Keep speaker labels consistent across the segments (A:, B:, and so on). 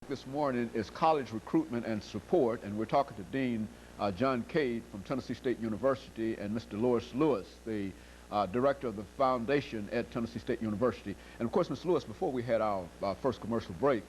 A: This morning is college recruitment and support, and we're talking to Dean John Cade from Tennessee State University and Mr. Lewis, the director of the foundation at Tennessee State University. And of course, Mr. Lewis, before we had our first commercial break,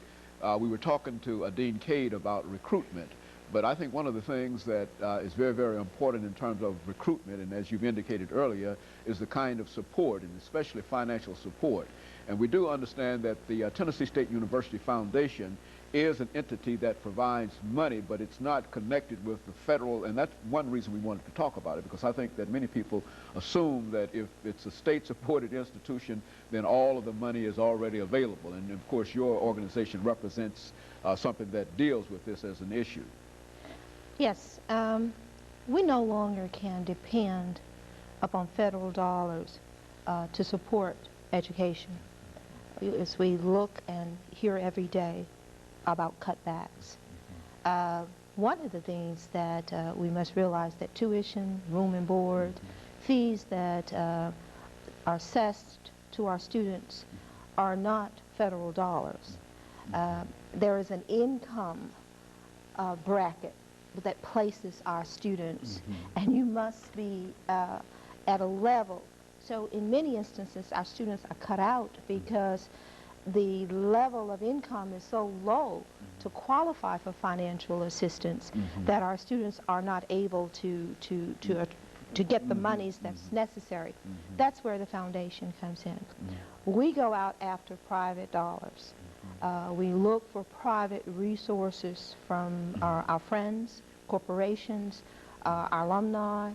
A: we were talking to Dean Cade about recruitment. But I think one of the things that is very, very important in terms of recruitment, and as you've indicated earlier, is the kind of support, and especially financial support. And we do understand that the Tennessee State University Foundation is an entity that provides money, but it's not connected with the federal, and that's one reason we wanted to talk about it, because I think that many people assume that if it's a state-supported institution, then all of the money is already available. And of course, your organization represents something that deals with this as an issue.
B: Yes, we no longer can depend upon federal dollars to support education. As we look and hear every day about cutbacks, one of the things that we must realize that tuition, room and board, fees that are assessed to our students are not federal dollars. There is an income bracket that places our students, and you must be at a level. So in many instances, our students are cut out because the level of income is so low to qualify for financial assistance that our students are not able to get the monies that's necessary. That's where the foundation comes in. We go out after private dollars. We look for private resources from our friends, corporations, our alumni,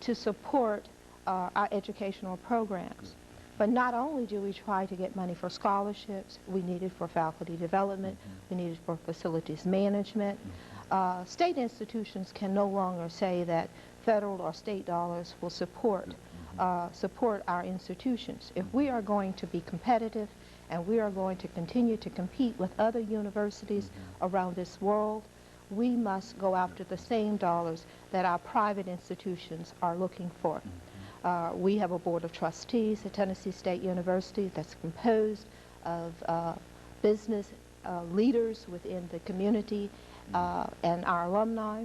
B: to support our educational programs. But not only do we try to get money for scholarships, we need it for faculty development, we need it for facilities management. State institutions can no longer say that federal or state dollars will support our institutions. If we are going to be competitive and we are going to continue to compete with other universities around this world, we must go after the same dollars that our private institutions are looking for. We have a board of trustees at Tennessee State University that's composed of business leaders within the community and our alumni.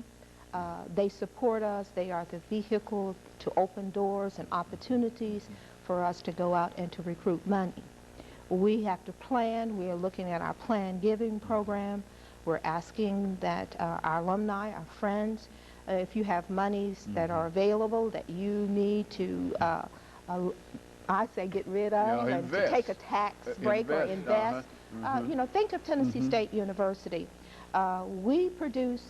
B: They support us. They are the vehicle to open doors and opportunities for us to go out and to recruit money. We have to plan. We are looking at our plan giving program. We're asking that our alumni, our friends, if you have monies that are available that you need to, I say get rid of, and to take a tax break or invest. You know, think of Tennessee State University. We produce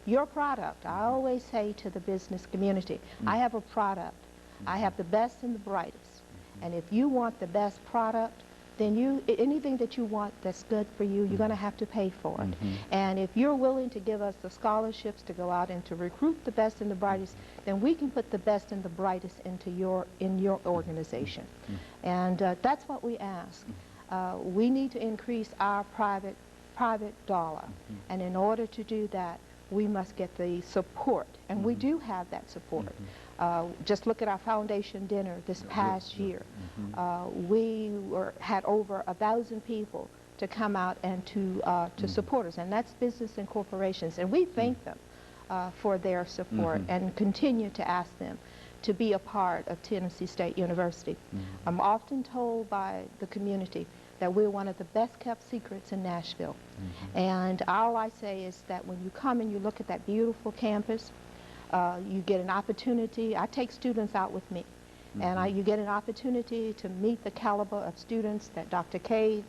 B: your product. I always say to the business community, I have a product. I have the best and the brightest. And if you want the best product, then anything that you want that's good for you, you're going to have to pay for it. And if you're willing to give us the scholarships to go out and to recruit the best and the brightest, then we can put the best and the brightest into your organization. And that's what we ask. We need to increase our private dollar. And in order to do that, we must get the support. And we do have that support. Just look at our foundation dinner this past year. We had over 1,000 people to come out and to support us, and that's business and corporations. And we thank them for their support and continue to ask them to be a part of Tennessee State University. I'm often told by the community that we're one of the best kept secrets in Nashville. And all I say is that when you come and you look at that beautiful campus, you get an opportunity. I take students out with me, and you get an opportunity to meet the caliber of students that Dr. Cade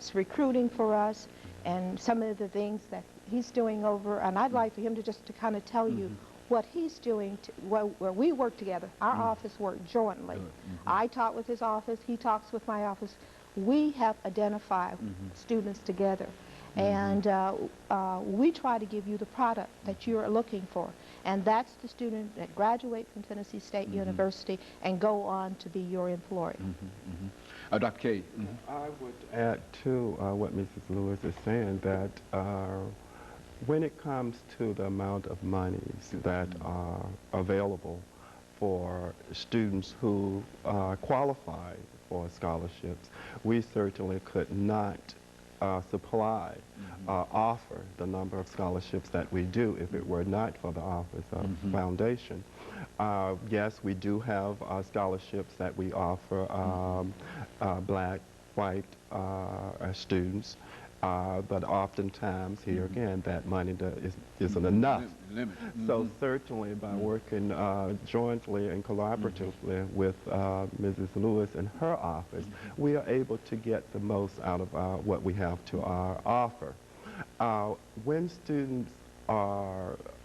B: is recruiting for us, and some of the things that he's doing over. And I'd like for him to kind of tell you what he's doing, where we work together. Our office work jointly. I talk with his office, he talks with my office. We have identified students together. And we try to give you the product that you're looking for. And that's the student that graduate from Tennessee State University and go on to be your employer.
A: Dr. Cade.
C: I would add to what Mrs. Lewis is saying, that when it comes to the amount of monies that are available for students who qualify for scholarships, we certainly could not supply, offer the number of scholarships that we do if it were not for the Office of Foundation. Yes, we do have scholarships that we offer black, white students, but oftentimes here again that money isn't enough. So certainly by working jointly and collaboratively with Mrs. Lewis and her office, we are able to get the most out of what we have to offer. When students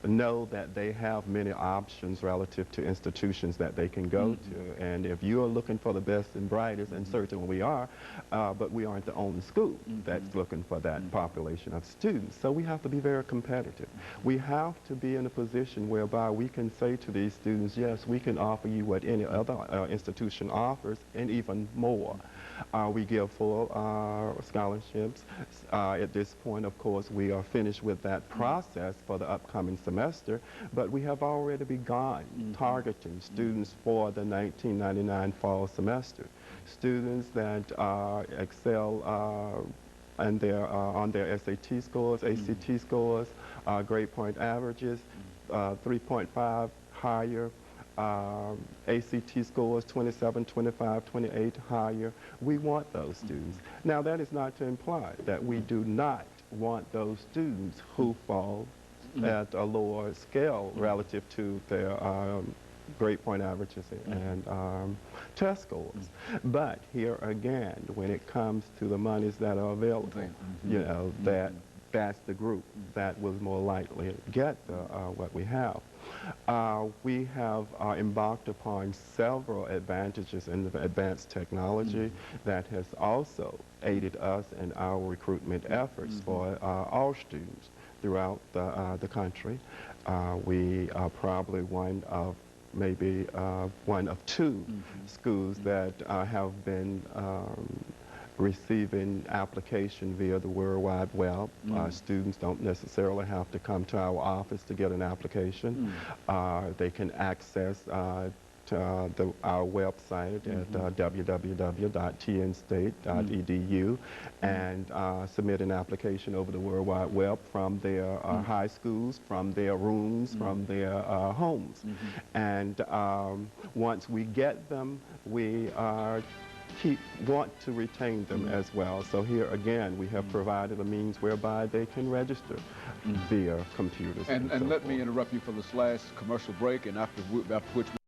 C: know that they have many options relative to institutions that they can go to, and if you are looking for the best and brightest, and certainly we are, but we aren't the only school that's looking for that population of students, so we have to be very competitive. We have to be in a position whereby we can say to these students, yes, we can offer you what any other institution offers and even more. We give full scholarships. At this point, of course, we are finished with that process for the upcoming semester, but we have already begun targeting students for the 1999 fall semester. Students that excel on their SAT scores, ACT scores, grade point averages, 3.5 higher, ACT scores 27, 25, 28 higher. We want those students. Now that is not to imply that we do not want those students who fall at a lower scale relative to their grade point averages and test scores. But here again, when it comes to the monies that are available, you know, that's the group that will more likely get what we have. We have embarked upon several advantages in the advanced technology that has also aided us in our recruitment efforts for all students throughout the country. We are probably one of maybe one of two schools that have been receiving application via the World Wide Web. Students don't necessarily have to come to our office to get an application. They can access our website at www.tnstate.edu and submit an application over the World Wide Web from their high schools, from their rooms, from their homes. And once we get them, we want to retain them as well. So here again, we have provided a means whereby they can register via computers.
A: And let me interrupt you for this last commercial break, and after which